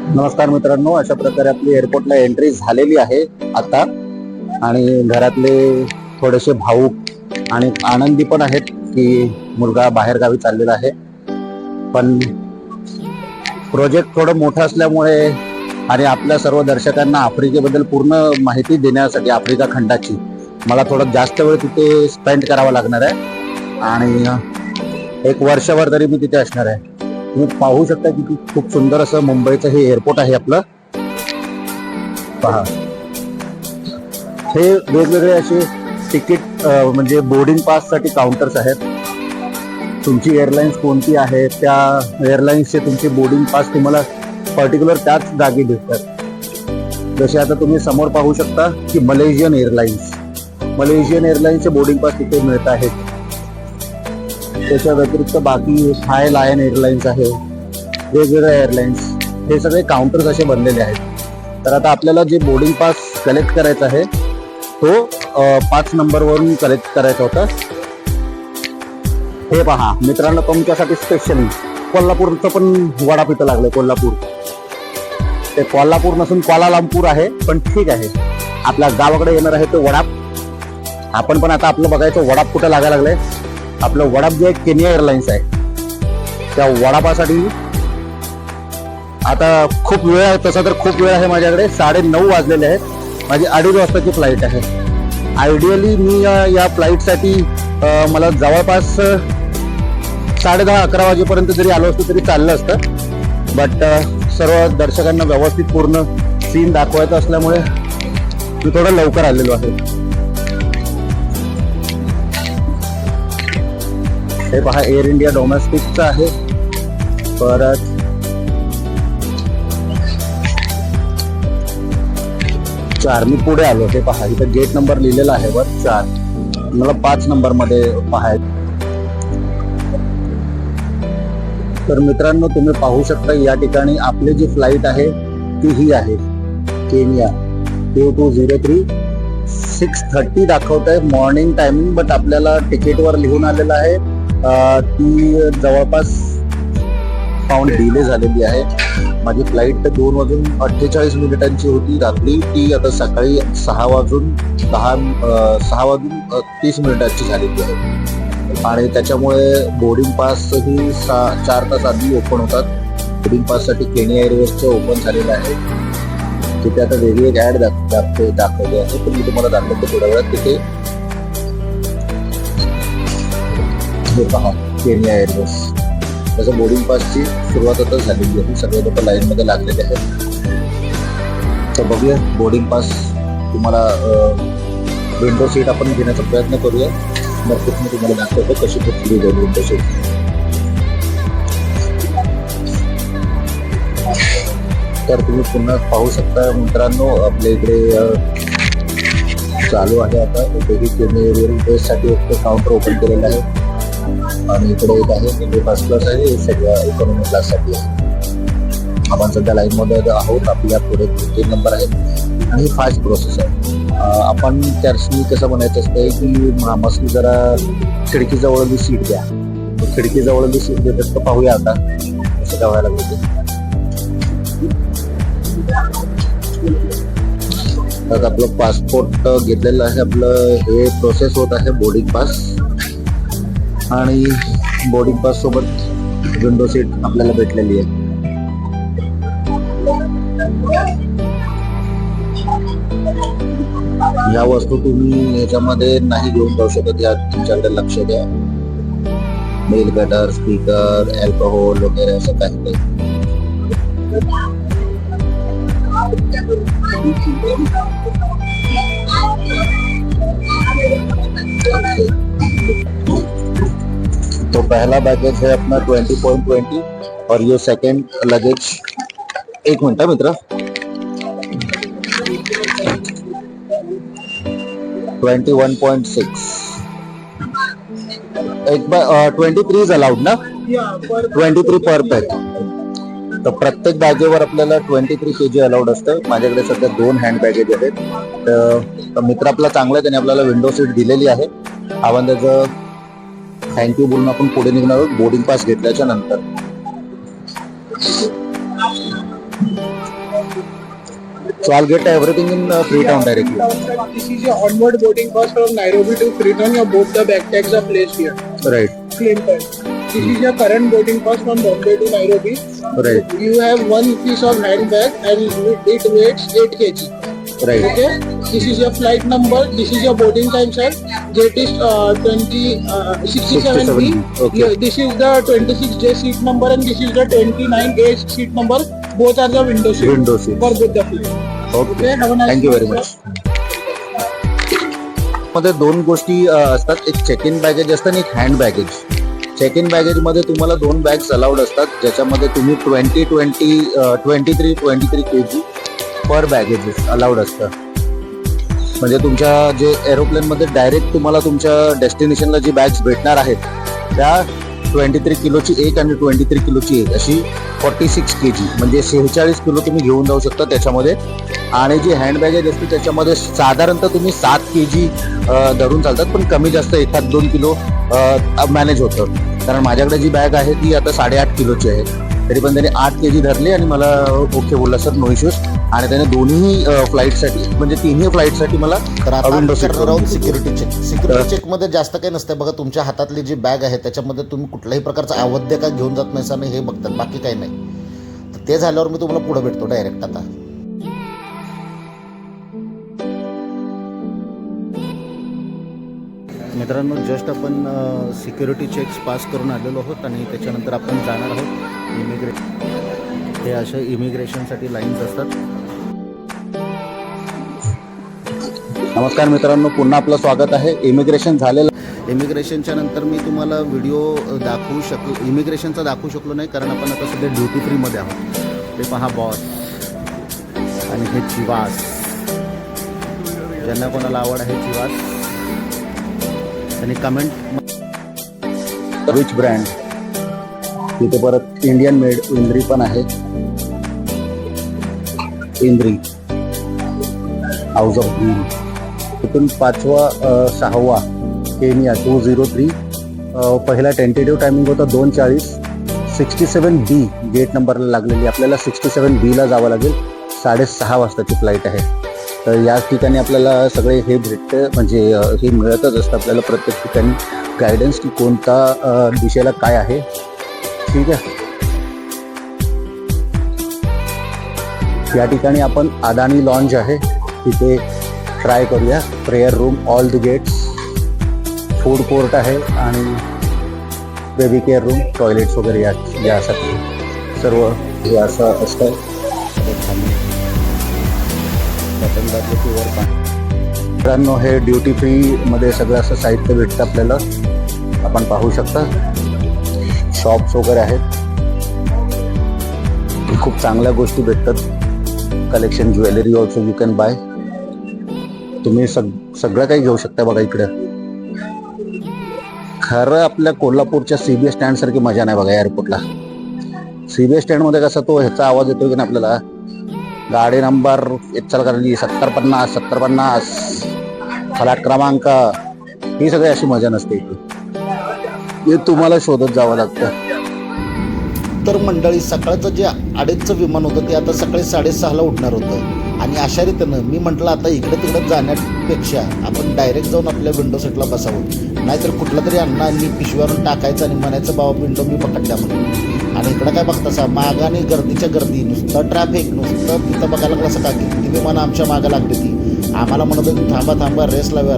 नमस्कार मित्रांनो, अशा प्रकारे आपली एअरपोर्टला एंट्री झालेली आहे आता. आणि घरातले थोडेसे भाऊक आणि आनंदी पण आहेत की मुलगा बाहेर गावी चाललेला आहे. पण प्रोजेक्ट थोडं मोठं असल्यामुळे आणि आपल्या सर्व दर्शकांना आफ्रिकेबद्दल पूर्ण माहिती देण्यासाठी आफ्रिका खंडाची मला थोडं जास्त वेळ तिथे स्पेंड करावा लागणार आहे. आणि एक वर्षभर तरी मी तिथे असणार आहे. तुम्ही पाहू शकता की खूप सुंदर असं मुंबईचं हे एअरपोर्ट आहे आपलं. पहा, हे वेगवेगळे असे तिकीट म्हणजे बोर्डिंग पास साठी काउंटर्स आहेत. तुमची एअरलाईन्स कोणती आहे त्या एअरलाईन्सचे तुमचे बोर्डिंग पास तुम्हाला पर्टिक्युलर त्याच जागी भेटतात. जसे आता तुम्ही समोर पाहू शकता की मलेशियन एअरलाईन्सचे बोर्डिंग पास तिथे मिळत आहेत. त्याच्या व्यतिरिक्त बाकी हाय लायन एअरलाईन्स आहे, वेगवेगळ्या एअरलाईन्स, हे सगळे काउंटर्स असे बनलेले आहेत. तर आता आपल्याला जे बोर्डिंग पास कलेक्ट करायचा आहे तो 5 नंबरवरून कलेक्ट करायचा होता. हे पहा मित्रांनो, तुमच्यासाठी स्पेशली कोल्हापूरचं पण वडाप इथं लागलंय. ते कोल्हापूर नसून क्वालालंपूर आहे, पण ठीक आहे. आपल्या गावाकडे येणार आहे तो वडाप. आपण पण आता आपलं बघायचं वडाप कुठं लागायला लागलंय. आपलं वडाप जे केनिया एअरलाइन्स आहे त्या वडापासाठी आता खूप वेळ आहे. तसा तर खूप वेळ आहे माझ्याकडे. 9:30 वाजलेले आहेत. माझी 2:30 वाजताची फ्लाईट आहे. आयडियली मी या फ्लाईटसाठी मला जवळपास 10:30-11 वाजेपर्यंत जरी आलो असतो तरी चाललं असतं. बट सर्व दर्शकांना व्यवस्थित पूर्ण सीन दाखवायचं असल्यामुळे मी थोडं लवकर आलेलो आहे. हे पहा, एअर इंडिया डोमेस्टिकचं आहे. परत चार मी पुढे आलो. ते पहा, इथं गेट नंबर लिहिलेला आहे वर 4. मला 5 नंबर मध्ये पहायचं. तर मित्रांनो, तुम्ही पाहू शकता या ठिकाणी आपली जी फ्लाईट आहे ती ही आहे केनिया Q203. 6:30 दाखवत आहे मॉर्निंग टायमिंग. बट आपल्याला तिकीटवर लिहून आलेलं आहे ती जवळपास पाऊण डिले झालेली आहे. माझी फ्लाईट 2:48 होती रात्री. ती आता सकाळी 6:30 झालेली आहे. आणि त्याच्यामुळे बोर्डिंग पास ही 4 तास आधी ओपन होतात. बोर्डिंग पास साठी केनिया एअरवेजचं ओपन झालेलं आहे. तिथे आता वेगळी एक ऍड दाखवली आहे, तर मी तुम्हाला दाखवतो थोड्या वेळात. तिथे हे पहा, केनिया एअरवेज त्याचं बोर्डिंग पासची सुरुवात आता झालेली आहे. सगळे लोक लाईन मध्ये लागलेले आहेत. तर बघूया बोर्डिंग पास. तुम्हाला विंडो सीट आपण घेण्याचा प्रयत्न करूया. नक्कीच मी तुम्हाला दाखवतो कशी कुठली विंडो सीट. तर तुम्ही पुन्हा पाहू शकता मित्रांनो, आपल्या इकडे चालू आहे आता. इथे केनिया एअरवेज साठी एक काउंटर ओपन केलेलं आहे. आणि इकडे एक आहे फर्स्ट क्लास आहे, सगळ्या इकॉनॉमी क्लास साठी आहे. आपण सध्या लाईन मध्ये आहोत. आपल्या पुढे 3 नंबर आहे आणि फास्ट प्रोसेस आहे. आपण त्याची कसं म्हणायचं असतं की मस्त जरा खिडकीजवळली सीट द्या. खिडकीजवळली सीट देतात तर पाहूया आता कसं काय व्हायला लागलं. तर आपलं पासपोर्ट घेतलेलं आहे. आपलं हे प्रोसेस होत आहे बोर्डिंग पास. आणि बोर्डिंग पास सोबत विंडो सीट आपल्याला भेटलेली आहे. या वस्तू तुम्ही याच्यामध्ये नाही घेऊन जाऊ शकत. या तुमच्याकडे लक्ष द्या. मेल कटर, स्पीकर, अल्कोहोल वगैरे असं काही नाही. तो पहला बैगेज है अपना 20.20 और ये सेकंड लगेज. एक मिनट मित्र, 21.6. एक 23 अलाउड ना, 23 पर पैक. तर प्रत्येक बॅगेवर आपल्याला 23 kg अलाउड असतं. माझ्याकडे सध्या 2 हँड बॅगेज आहेत. तर मित्र आपला चांगला आहे, त्याने आपल्याला विंडो सीट दिलेली आहे. आपण त्याचं थँक्यू बोलून आपण पुढे निघणार आहोत बोर्डिंग पास घेतल्याच्या नंतर. So I'll get everything in Freetown directly. This is your onward boarding pass from Nairobi to Freetown. Your both the backpacks are placed here. Right. Claim time. This is your current boarding pass from Bombay to Nairobi. Right. You have one piece of handbag and it weighs 8 kg. Right. Okay. This is your flight number. This is your boarding time, sir. Gate is 67B. Okay. Yeah, this is the 26J seat number and this is the 29A seat number. Both are the window seat. Window seat. For both the flight. Okay. Have a nice Thank you day, very sir. much. मध्ये दोन गोष्टी असतात, एक check in baggage असतं आणि एक hand baggage. Check in baggage मध्ये तुम्हाला 2 बॅग्स अलाउड असतात, ज्याच्यामध्ये तुम्ही 23 kg पर बॅगेजेस अलाउड असतं. म्हणजे तुमच्या जे एरोप्लेन मध्ये डायरेक्ट तुम्हाला तुमच्या डेस्टिनेशनला जी बॅग्स भेटणार आहेत त्या 23 किलोची एक आणि 23 किलोची एक अशी 46 kg म्हणजे 46 किलो तुम्ही घेऊन जाऊ शकता त्याच्यामध्ये. आणि जी हँड बॅगेज असते त्याच्यामध्ये साधारणतः तुम्ही 7 kg धरून चालतात, पण कमी जास्त 1-2 किलो मॅनेज होतं. कारण माझ्याकडे जी बॅग आहे ती आता 8.5 किलोची आहे, तरी पण त्याने 8 kg धरली आणि मला ओके बोलला सर, नो इश्यूज. आणि त्याने दोन्ही फ्लाईटसाठी म्हणजे तिन्ही फ्लाईटसाठी मला विंडो सीट राहून सिक्युरिटी चेकमध्ये जास्त काही नसतं बघा. तुमच्या हातातली जी बॅग आहे त्याच्यामध्ये तुम्ही कुठल्याही प्रकारचं अवैध का घेऊन जात नाही आणि हे बघतात, बाकी काही नाही. तर ते झाल्यावर मी तुम्हाला पुढे भेटतो डायरेक्ट. आता मित्रांनो, जस्ट आपण सिक्युरिटी चेक्स पास करून आलेलो आहोत आणि त्याच्यानंतर आपण जाणार आहोत इमिग्रेशन. हे अशा इमिग्रेशनसाठी लाईन्स असतात. नमस्कार मित्रांनो, पुन्हा आपलं स्वागत आहे. इमिग्रेशन झालेलं. इमिग्रेशनच्या नंतर मी तुम्हाला व्हिडिओ दाखवू शकलो, इमिग्रेशनचा दाखवू शकलो नाही कारण आपण आता सध्या ड्युटी फ्रीमध्ये आहोत. ते पहा बॉस आणि हे चिवास, ज्यांना कोणाला आवड आहे चिवास त्यांनी कमेंट. Which brand. तिथे परत इंडियन मेड इंद्री पण आहे. इंद्री हाऊस ऑफ ग्रीन. तिथून 5वा 6वा केनिया 203. पहिला टेंटेटिव्ह टायमिंग होता 2:40. 67B गेट नंबरला लागलेली. आपल्याला 67B ला जावं लागेल. 6:30 वाजताची फ्लाईट आहे. तर या ठिकाणी आपल्याला सगळे हे भेटतं, म्हणजे हे मिळतच असतं आपल्याला प्रत्येक ठिकाणी गायडन्स की कोणता दिशेला काय आहे. ठीक आहे. या ठिकाणी आपण अदानी लॉन्ज आहे तिथे ट्राय करूया. Prayer room, all the gates, food court आहे आणि बेबी केअर रूम, टॉयलेट्स वगैरे यासाठी सर्व हे असं असतं. मित्रांनो, हे ड्युटी फ्रीमध्ये सगळं असं साहित्य भेटतं आपल्याला. आपण पाहू शकता शॉप्स वगैरे आहेत. खूप चांगल्या गोष्टी भेटतात. Collection, jewellery also you can buy. तुम्ही सगळं काही घेऊ शकता बघा इकडे. खरं आपल्या कोल्हापूरच्या CBS स्टँड सारखी मजा नाही बघा एअरपोर्टला. CBS स्टँडमध्ये कसा तो ह्याचा आवाज येतो की नाही आपल्याला, गाडी नंबर इचलकरंजी 7050 फ्लॅट क्रमांक, ही सगळी अशी मजा नसते इथे. हे तुम्हाला शोधत जावं लागतं. तर मंडळी, सकाळचं जे 2:30चं विमान होतं ते आता सकाळी 6:30ला उठणार होतं. आणि अशा रीतीनं मी म्हटलं आता इकडे तिकडे जाण्यापेक्षा आपण डायरेक्ट जाऊन आपल्या विंडो सीटला बसावं. नाहीतर कुठला तरी अण्णांनी पिशव्यावरून टाकायचं आणि म्हणायचं बाबा विंडो मी पकडल्या म्हणून. आणि इकडं काय बघतासा मागं आणि गर्दीच्या गर्दी, नुसतं ट्रॅफिक, नुसतं तिथं बघायला लागलं असं का की ती विमानं आमच्या मागं लागली ती. आम्हाला म्हणत होती थांबा रेस लाव्या.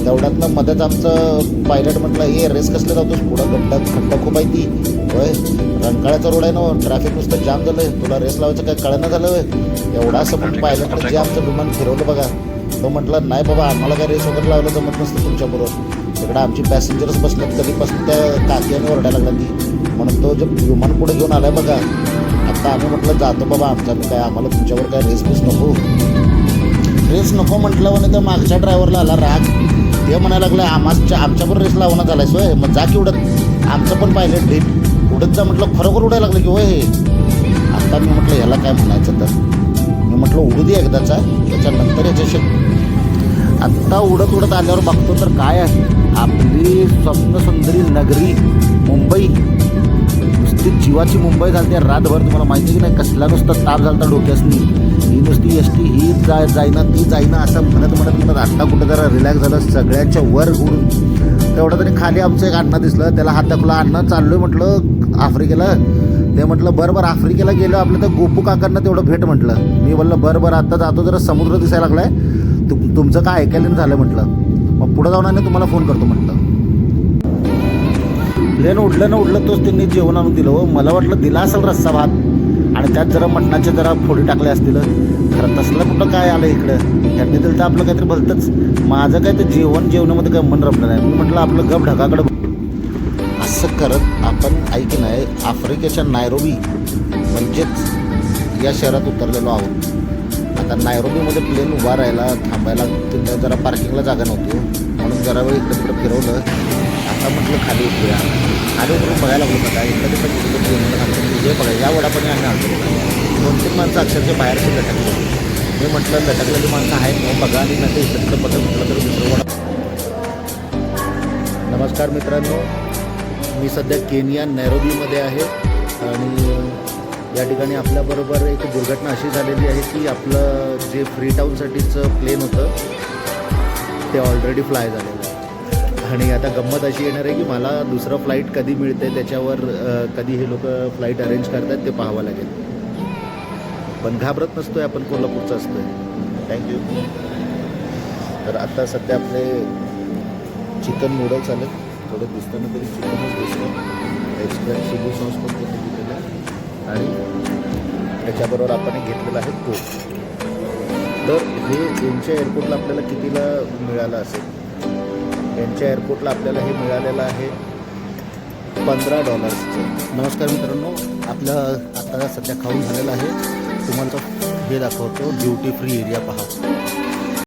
तेवढ्यातनं मध्येच आमचं पायलट म्हटलं हे रेस कसले जातोस, पुढं खड्डा खूप आहे ती. होय, रंकाळ्याचा रोड आहे ना, ट्रॅफिक नुसतं जाम झालंय, तुला रेस लावायचं काय कळणं झालं होय. एवढा असं पण पायलटनं जे आमचं विमान फिरवलं बघा. तो म्हटलं नाही बाबा, आम्हाला काय रेस वगैरे लावलं जमत नसतं तुमच्याबरोबर. तिकडं आमची पॅसेंजर्स बसल्यात कधीपासून त्या काकीने ओरडायला लागला ती. म्हणून तो जे विमान पुढे घेऊन आलाय बघा. आता आम्ही म्हटलं जातो बाबा आमच्या काय, आम्हाला तुमच्यावर काय रेस नको म्हटलं. आणि त्या मागच्या ड्रायव्हरला आला राग. ते म्हणायला लागलं आमच्यावर रेस लावण्यात झालाय सोय, मग जा की उडत. आमचं पण पायलट ढीप उडत जा म्हटलं. खरोखर उडायला लागलं की होय हे. आता मी म्हटलं ह्याला काय म्हणायचं, तर मी म्हटलं उडू दे एकदाचा, त्याच्यानंतर याच्याशी. आत्ता उडत आल्यावर बघतो तर काय आहे आपली स्वप्नसुंदरी नगरी मुंबई. नुसती जीवाची मुंबई झाली त्या रातभर. तुम्हाला माहिती की नाही कसला नुसता ताप झाला तर डोक्यासनी. ही नुसती एस टी ही जाईना ती जाईना असं म्हणत आत्ता कुठं जरा रिलॅक्स झालं. सगळ्यांच्या वर उडून तेवढं तरी खाली आमचं एक अण्णा दिसलं. त्याला हात दाखवला, अण्णा चाललोय म्हटलं आफ्रिकेला. ते म्हटलं बरं आफ्रिकेला गेलो आपलं तर गोपू काकांना तेवढं भेट म्हटलं. मी बोललं बरं आत्ता जातो, जरा समुद्र दिसायला लागलाय, तुमचं काय ऐकायला झालं म्हटलं. मग पुढं जाऊन आणि तुम्हाला फोन करतो म्हटलं. प्लेन उडलं तोच त्यांनी जेवण आणून दिलं. हो मला वाटलं दिला असेल रस्सा भात आणि त्यात जरा मटणाचे जरा फोडी टाकले असतील. खरं तसलं कुठं काय आलं इकडं. त्यांनी दिलं तर आपलं काहीतरी भलतंच. माझं काय ते जेवणामध्ये काय मन रमलं नाही. मी म्हटलं आपलं गप ढगाकडं. असं करत आपण ऐक नाही आफ्रिकेच्या नायरोबी म्हणजेच या शहरात उतरलेलो आहोत. आता नायरोबीमध्ये प्लेन उभा राहायला थांबायला तिथं जरा पार्किंगला जागा नव्हती, म्हणून जरा वेळ इकडे तिकडे फिरवलं. आता म्हटलं खाली उतरूया. खाली उतरून बघायला लागलो का इकडे तिकडे प्लेनला थांबतो हे बघा. या वडापाने आम्ही आणतो 2-3 माणसं अक्षरशः बाहेरचे लटकले. मी म्हटलं लटकलेली माणसं आहेत मग बघा आणि नंतर इकडे तिकडे बघत म्हटलं तर दुसरं वडा. नमस्कार मित्रांनो, मी सध्या केनिया नैरोबीमध्ये आहे आणि या ठिकाणी आपल्याबरोबर एक दुर्घटना अशी झालेली आहे की आपलं जे फ्रीटाऊनसाठीचं प्लेन होतं ते ऑलरेडी फ्लाय झालेलं आहे. आणि आता गंमत अशी येणार आहे की मला दुसरं फ्लाईट कधी मिळते त्याच्यावर कधी हे लोक फ्लाईट अरेंज करतात ते पाहावं लागेल. पण घाबरत नसतोय आपण, कोल्हापूरचं असतोय. थँक्यू. तर आता सध्या आपले चिकन नूडल्स आले. थोडं दिसताना तरी चिकनच दिसतं. एक्स्ट्रा चिली सॉस पण त्यांनी दिलेलं आहे आणि त्याच्याबरोबर आपण घेतलेलं आहे कोक. तर हे यांच्या एअरपोर्टला आपल्याला कितीला मिळालं असेल? यांच्या एअरपोर्टला आपल्याला हे मिळालेलं आहे $15. नमस्कार मित्रांनो, आपलं आता सध्या खाऊन झालेलं आहे. तुम्हाला हे दाखवतो ड्युटी फ्री एरिया पहा.